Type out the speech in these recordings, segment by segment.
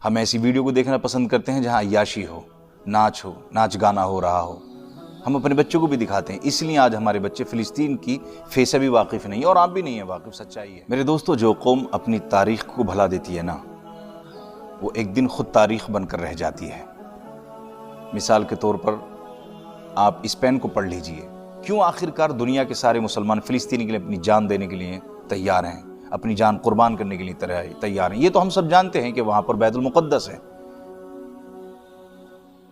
ہم ایسی ویڈیو کو دیکھنا پسند کرتے ہیں جہاں عیاشی ہو، ناچ گانا ہو رہا ہو، ہم اپنے بچوں کو بھی دکھاتے ہیں۔ اس لیے آج ہمارے بچے فلسطین کی فیس سے بھی واقف نہیں، اور آپ بھی نہیں ہیں واقف، سچائی ہے۔ میرے دوستو، جو قوم اپنی تاریخ کو بھلا دیتی ہے نا، وہ ایک دن خود تاریخ بن کر رہ جاتی ہے۔ مثال کے طور پر آپ اسپین کو پڑھ لیجئے، کیوں آخرکار دنیا کے سارے مسلمان فلسطین کے لیے اپنی جان دینے کے لیے تیار ہیں، اپنی جان قربان کرنے کے لیے تیار ہیں؟ یہ تو ہم سب جانتے ہیں کہ وہاں پر بیت المقدس ہے،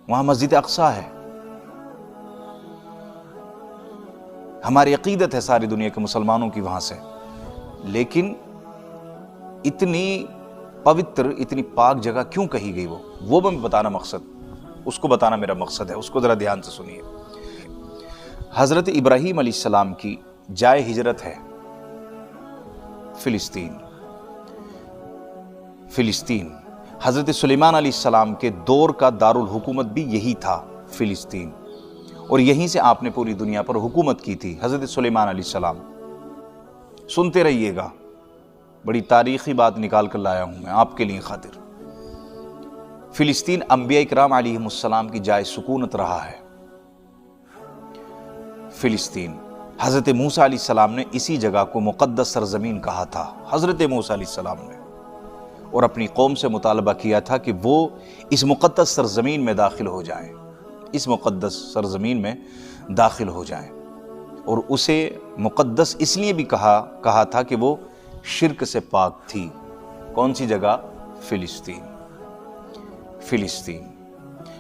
وہاں مسجد اقصیٰ ہے، ہماری عقیدت ہے ساری دنیا کے مسلمانوں کی وہاں سے، لیکن اتنی پوتر، اتنی پاک جگہ کیوں کہی گئی؟ وہ میں بتانا اس کو بتانا میرا مقصد ہے۔ اس کو ذرا دھیان سے سنیے۔ حضرت ابراہیم علیہ السلام کی جائے ہجرت ہے فلسطین۔ حضرت سلیمان علیہ السلام کے دور کا دارالحکومت بھی یہی تھا، فلسطین، اور یہیں سے آپ نے پوری دنیا پر حکومت کی تھی، حضرت سلیمان علیہ السلام۔ سنتے رہیے گا، بڑی تاریخی بات نکال کر لایا ہوں میں آپ کے لیے خاطر۔ فلسطین انبیاء اکرام علیہ السلام کی جائے سکونت رہا ہے۔ فلسطین، حضرت موسیٰ علیہ السلام نے اسی جگہ کو مقدس سرزمین کہا تھا، حضرت موسیٰ علیہ السلام نے، اور اپنی قوم سے مطالبہ کیا تھا کہ وہ اس مقدس سرزمین میں داخل ہو جائیں، اس مقدس سرزمین میں داخل ہو جائیں، اور اسے مقدس اس لیے بھی کہا تھا کہ وہ شرک سے پاک تھی۔ کون سی جگہ؟ فلسطین۔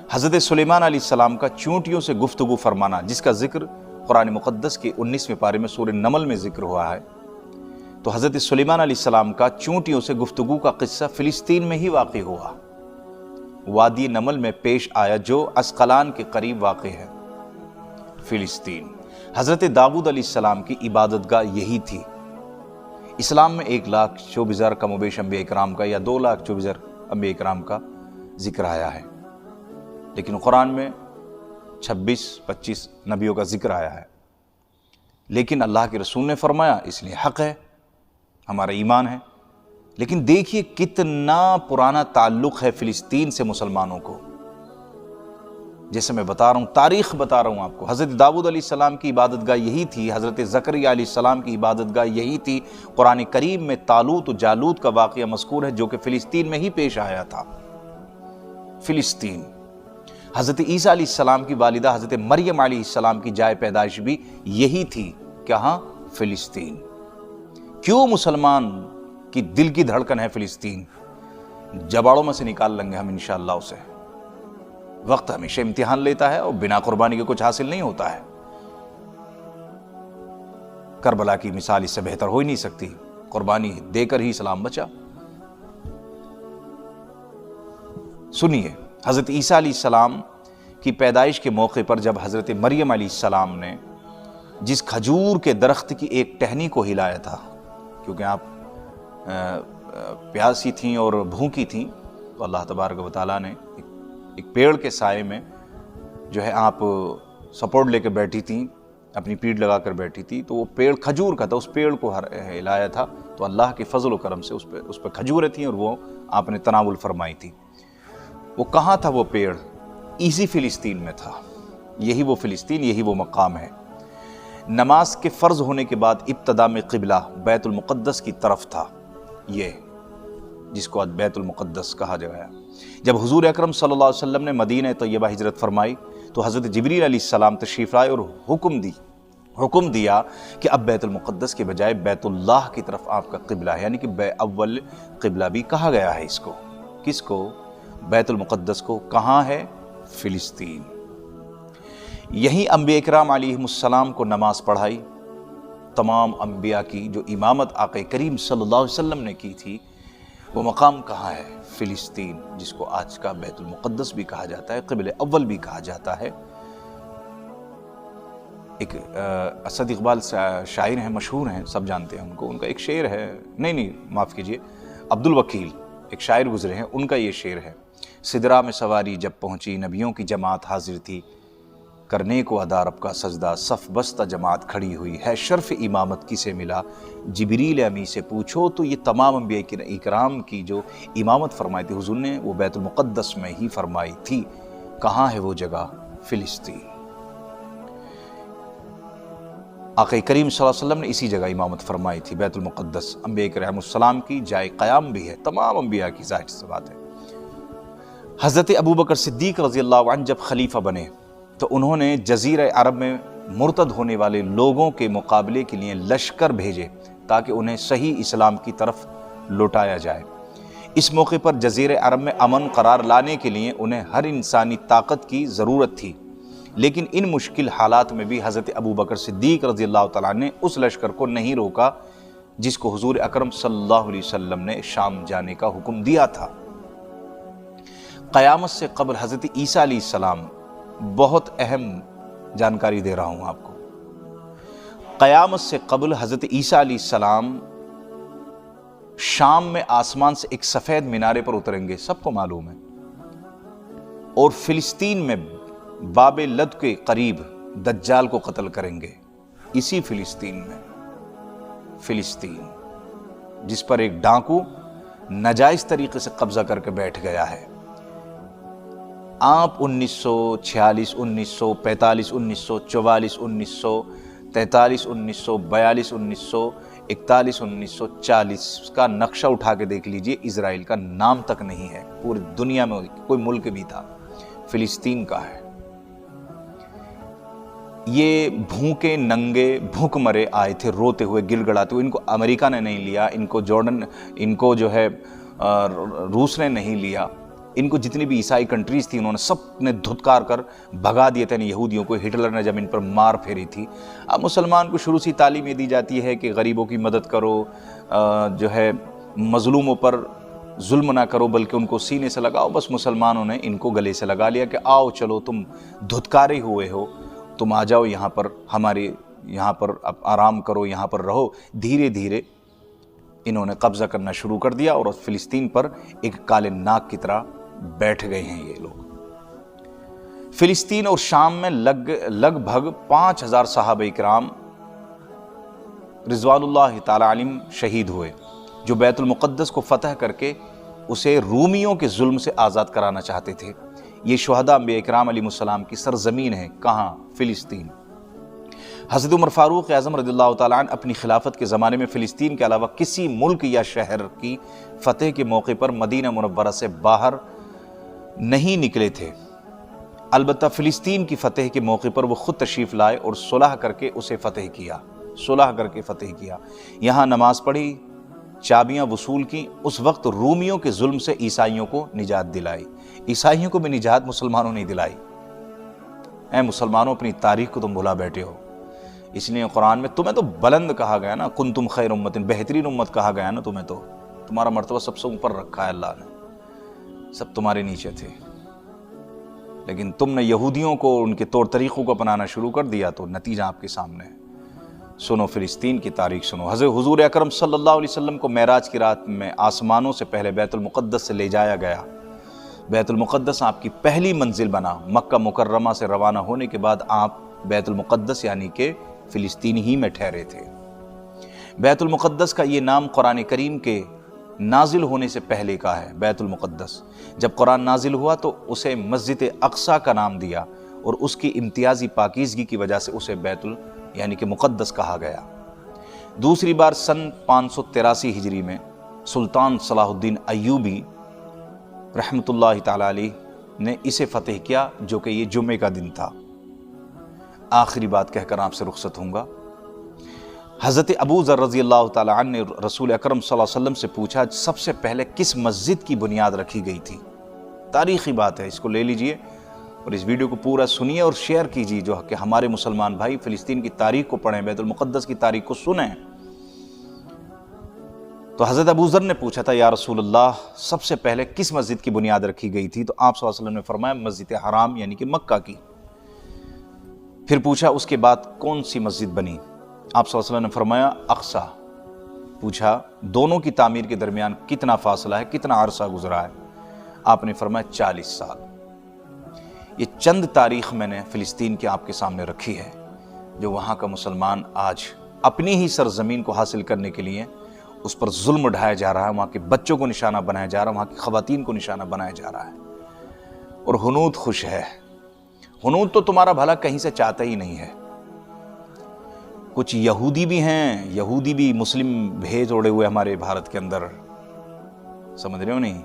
حضرت سلیمان علیہ السلام کا چونٹیوں سے گفتگو فرمانا، جس کا ذکر قرآن مقدس کے 19ویں پارے میں سورہ نمل میں ذکر ہوا ہے، تو حضرت سلیمان علیہ السلام کا چونٹیوں سے گفتگو کا قصہ فلسطین میں ہی واقع ہوا، وادی نمل میں پیش آیا، جو عسقلان کے قریب واقع ہے، فلسطین۔ حضرت داؤد علیہ السلام کی عبادت گاہ یہی تھی۔ اسلام میں 1,24,000 کم و بیش انبیاء اکرام کا یا 2,24,000 انبیاء اکرام کا ذکر آیا ہے، لیکن قرآن میں 26-25 نبیوں کا ذکر آیا ہے۔ لیکن اللہ کے رسول نے فرمایا، اس لیے حق ہے، ہمارا ایمان ہے۔ لیکن دیکھیے کتنا پرانا تعلق ہے فلسطین سے مسلمانوں کو۔ جیسے میں بتا رہا ہوں، تاریخ بتا رہا ہوں آپ کو، حضرت داؤد علیہ السلام کی عبادت گاہ یہی تھی، حضرت زکریا علیہ السلام کی عبادت گاہ یہی تھی۔ قرآن کریم میں طالوت و جالوت کا واقعہ مذکور ہے، جو کہ فلسطین میں ہی پیش آیا تھا، فلسطین۔ حضرت عیسیٰ علیہ السلام کی والدہ حضرت مریم علیہ السلام کی جائے پیدائش بھی یہی تھی، کہاں؟ فلسطین۔ کیوں مسلمان کی دل کی دھڑکن ہے فلسطین؟ جباڑوں میں سے نکال لیں گے ہم انشاءاللہ اسے۔ وقت ہمیشہ امتحان لیتا ہے، اور بنا قربانی کے کچھ حاصل نہیں ہوتا ہے۔ کربلا کی مثال اس سے بہتر ہو ہی نہیں سکتی، قربانی دے کر ہی اسلام بچا۔ سنیے، حضرت عیسیٰ علیہ السلام کی پیدائش کے موقع پر جب حضرت مریم علیہ السلام نے جس کھجور کے درخت کی ایک ٹہنی کو ہلایا تھا، کیونکہ آپ پیاسی تھیں اور بھوکی تھیں، تو اللہ تبارک و تعالیٰ نے ایک پیڑ کے سائے میں جو ہے آپ سپورٹ لے کے بیٹھی تھیں، اپنی پیٹھ لگا کر بیٹھی تھی، تو وہ پیڑ کھجور کا تھا، اس پیڑ کو ہلایا تھا، تو اللہ کے فضل و کرم سے اس پہ کھجوریں تھیں، اور وہ آپ نے تناول فرمائی تھی۔ وہ کہاں تھا وہ پیڑ؟ اسی فلسطین میں تھا۔ یہی وہ فلسطین، یہی وہ مقام ہے۔ نماز کے فرض ہونے کے بعد ابتدا میں قبلہ بیت المقدس کی طرف تھا، یہ جس کو آج بیت المقدس کہا گیا۔ جب حضور اکرم صلی اللہ علیہ وسلم نے مدینہ طیبہ ہجرت فرمائی، تو حضرت جبریل علیہ السلام تشریف لائے اور حکم دیا کہ اب بیت المقدس کے بجائے بیت اللہ کی طرف آپ کا قبلہ ہے، یعنی کہ اول قبلہ بھی کہا گیا ہے اس کو۔ کس کو؟ بیت المقدس کو۔ کہاں ہے؟ فلسطین۔ یہی انبیاء اکرام علیہ السلام کو نماز پڑھائی، تمام انبیاء کی جو امامت آقا کریم صلی اللہ علیہ وسلم نے کی تھی، وہ مقام کہاں ہے؟ فلسطین، جس کو آج کا بیت المقدس بھی کہا جاتا ہے، قبلہ اول بھی کہا جاتا ہے۔ ایک اسد اقبال شاعر ہیں، مشہور ہیں، سب جانتے ہیں ان کو۔ ان کا ایک شعر ہے، نہیں معاف کیجئے، عبد الوکیل ایک شاعر گزرے ہیں، ان کا یہ شعر ہے: سدرا میں سواری جب پہنچی، نبیوں کی جماعت حاضر تھی، کرنے کو ادا رب کا سجدہ، صف بستہ جماعت کھڑی ہوئی ہے، شرف امامت کسے ملا، جبریل امی سے پوچھو۔ تو یہ تمام انبیاء اکرام کی جو امامت فرمائی تھی حضور نے، وہ بیت المقدس میں ہی فرمائی تھی۔ کہاں ہے وہ جگہ؟ فلسطین۔ آقا کریم صلی اللہ علیہ وسلم نے اسی جگہ امامت فرمائی تھی، بیت المقدس انبیاء کرام السلام کی جائے قیام بھی ہے، تمام انبیاء کی، ظاہر سی بات ہے۔ حضرت ابوبکر صدیق رضی اللہ عنہ جب خلیفہ بنے تو انہوں نے جزیرہ عرب میں مرتد ہونے والے لوگوں کے مقابلے کے لیے لشکر بھیجے تاکہ انہیں صحیح اسلام کی طرف لوٹایا جائے۔ اس موقع پر جزیرہ عرب میں امن قرار لانے کے لیے انہیں ہر انسانی طاقت کی ضرورت تھی، لیکن ان مشکل حالات میں بھی حضرت ابوبکر صدیق رضی اللہ تعالیٰ نے اس لشکر کو نہیں روکا جس کو حضور اکرم صلی اللہ علیہ وسلم نے شام جانے کا حکم دیا تھا۔ قیامت سے قبل حضرت عیسیٰ علیہ السلام، بہت اہم جانکاری دے رہا ہوں آپ کو، قیامت سے قبل حضرت عیسیٰ علیہ السلام شام میں آسمان سے ایک سفید مینارے پر اتریں گے، سب کو معلوم ہے، اور فلسطین میں باب لد کے قریب دجال کو قتل کریں گے، اسی فلسطین میں، فلسطین جس پر ایک ڈاکو ناجائز طریقے سے قبضہ کر کے بیٹھ گیا ہے۔ آپ 1946، 1945، 1944، 1943، 1942، 1941، 1940 کا نقشہ اٹھا کے دیکھ لیجئے، اسرائیل کا نام تک نہیں ہے، پوری دنیا میں کوئی ملک بھی تھا، فلسطین کا ہے۔ یہ بھوکے ننگے بھوک مرے آئے تھے، روتے ہوئے گڑ گڑاتے ہوئے، ان کو امریکہ نے نہیں لیا، ان کو جارڈن، ان کو جو ہے روس نے نہیں لیا، ان کو جتنی بھی عیسائی کنٹریز تھی انہوں نے سب نے دھتکار کر بھگا دیے تھے یہودیوں کو، ہٹلر نے جب ان پر مار پھیری تھی۔ اب مسلمان کو شروع سے تعلیم دی جاتی ہے کہ غریبوں کی مدد کرو، جو ہے مظلوموں پر ظلم نہ کرو بلکہ ان کو سینے سے لگاؤ۔ بس مسلمانوں نے ان کو گلے سے لگا لیا کہ آؤ چلو، تم دھتکارے ہوئے ہو، تم آ جاؤ یہاں پر، ہمارے یہاں پر آرام کرو، یہاں پر رہو۔ دھیرے دھیرے انہوں نے قبضہ کرنا شروع کر دیا اور فلسطین پر ایک کالے ناگ کی طرح بیٹھ گئے ہیں یہ لوگ۔ فلسطین اور شام میں لگ بھگ 5000 صحابہ اکرام رضوان اللہ تعالی علیہم شہید ہوئے، جو بیت المقدس کو فتح کر کے اسے رومیوں کے ظلم سے آزاد کرانا چاہتے تھے۔ یہ شہداء انبیاء اکرام علیہ السلام کی سرزمین ہے، کہاں؟ فلسطین۔ حضرت عمر فاروق اعظم رضی اللہ تعالیٰ عنہ اپنی خلافت کے زمانے میں فلسطین کے علاوہ کسی ملک یا شہر کی فتح کے موقع پر مدینہ منورہ سے باہر نہیں نکلے تھے، البتہ فلسطین کی فتح کے موقع پر وہ خود تشریف لائے اور صلح کر کے اسے فتح کیا، یہاں نماز پڑھی، چابیاں وصول کی، اس وقت رومیوں کے ظلم سے عیسائیوں کو نجات دلائی۔ عیسائیوں کو بھی نجات مسلمانوں نے دلائی۔ اے مسلمانوں، اپنی تاریخ کو تم بھلا بیٹھے ہو، اس لیے قرآن میں تمہیں تو بلند کہا گیا نا، کنتم خیر امت، بہترین امت کہا گیا نا تمہیں، تو تمہارا مرتبہ سب سے اوپر رکھا ہے اللہ نے، سب تمہارے نیچے تھے، لیکن تم نے یہودیوں کو ان کے طور طریقوں کو اپنانا شروع کر دیا تو نتیجہ آپ کے سامنے ہے۔ سنو فلسطین کی تاریخ سنو۔ حضور اکرم صلی اللہ علیہ وسلم کو معراج کی رات میں آسمانوں سے پہلے بیت المقدس سے لے جایا گیا۔ بیت المقدس آپ کی پہلی منزل بنا۔ مکہ مکرمہ سے روانہ ہونے کے بعد آپ بیت المقدس یعنی کہ فلسطین ہی میں ٹھہرے تھے۔ بیت المقدس کا یہ نام قرآن کریم کے نازل ہونے سے پہلے کا ہے، بیت المقدس۔ جب قرآن نازل ہوا تو اسے مسجد اقصیٰ کا نام دیا اور اس کی امتیازی پاکیزگی کی وجہ سے اسے بیت یعنی کہ مقدس کہا گیا۔ دوسری بار سن 583 ہجری میں سلطان صلاح الدین ایوبی رحمۃ اللہ تعالی علیہ نے اسے فتح کیا، جو کہ یہ جمعے کا دن تھا۔ آخری بات کہہ کر آپ سے رخصت ہوں گا۔ حضرت ابو ذر رضی اللہ تعالی عنہ نے رسول اکرم صلی اللہ علیہ وسلم سے پوچھا سب سے پہلے کس مسجد کی بنیاد رکھی گئی تھی؟ تاریخی بات ہے، اس کو لے لیجئے اور اس ویڈیو کو پورا سنیے اور شیئر کیجیے، جو کہ ہمارے مسلمان بھائی فلسطین کی تاریخ کو پڑھیں، بیت المقدس کی تاریخ کو سنیں۔ تو حضرت ابو ذر نے پوچھا تھا یا رسول اللہ سب سے پہلے کس مسجد کی بنیاد رکھی گئی تھی؟ تو آپ صلی اللہ علیہ وسلم نے فرمایا مسجد حرام یعنی کہ مکہ کی۔ پھر پوچھا اس کے بعد کون سی مسجد بنی؟ آپ صلی اللہ علیہ وسلم نے فرمایا اقصیٰ۔ پوچھا دونوں کی تعمیر کے درمیان کتنا فاصلہ ہے، کتنا عرصہ گزرا ہے؟ آپ نے فرمایا 40 سال۔ یہ چند تاریخ میں نے فلسطین کے آپ کے سامنے رکھی ہے، جو وہاں کا مسلمان آج اپنی ہی سرزمین کو حاصل کرنے کے لیے اس پر ظلم ڈھایا جا رہا ہے، وہاں کے بچوں کو نشانہ بنایا جا رہا ہے، وہاں کی خواتین کو نشانہ بنایا جا رہا ہے۔ اور ہنود خوش ہے۔ ہنود تو تمہارا بھلا کہیں سے چاہتا ہی نہیں ہے۔ کچھ یہودی بھی ہیں، یہودی بھی مسلم بھیج اوڑے ہوئے ہمارے بھارت کے اندر، سمجھ رہے ہو نہیں؟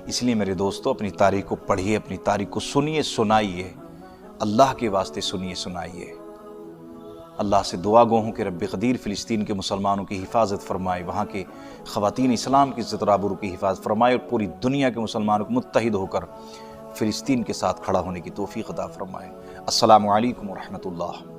اس لیے میرے دوستو اپنی تاریخ کو پڑھیے، اپنی تاریخ کو سنیے سنائیے، اللہ کے واسطے سنیے سنائیے۔ اللہ سے دعا گو ہوں کہ رب قدیر فلسطین کے مسلمانوں کی حفاظت فرمائے، وہاں کے خواتین اسلام کی عزت و آبرو کی حفاظت فرمائے، اور پوری دنیا کے مسلمانوں کو متحد ہو کر فلسطین کے ساتھ کھڑا ہونے کی توفیق عطا فرمائے۔ السلام علیکم ورحمۃ اللہ۔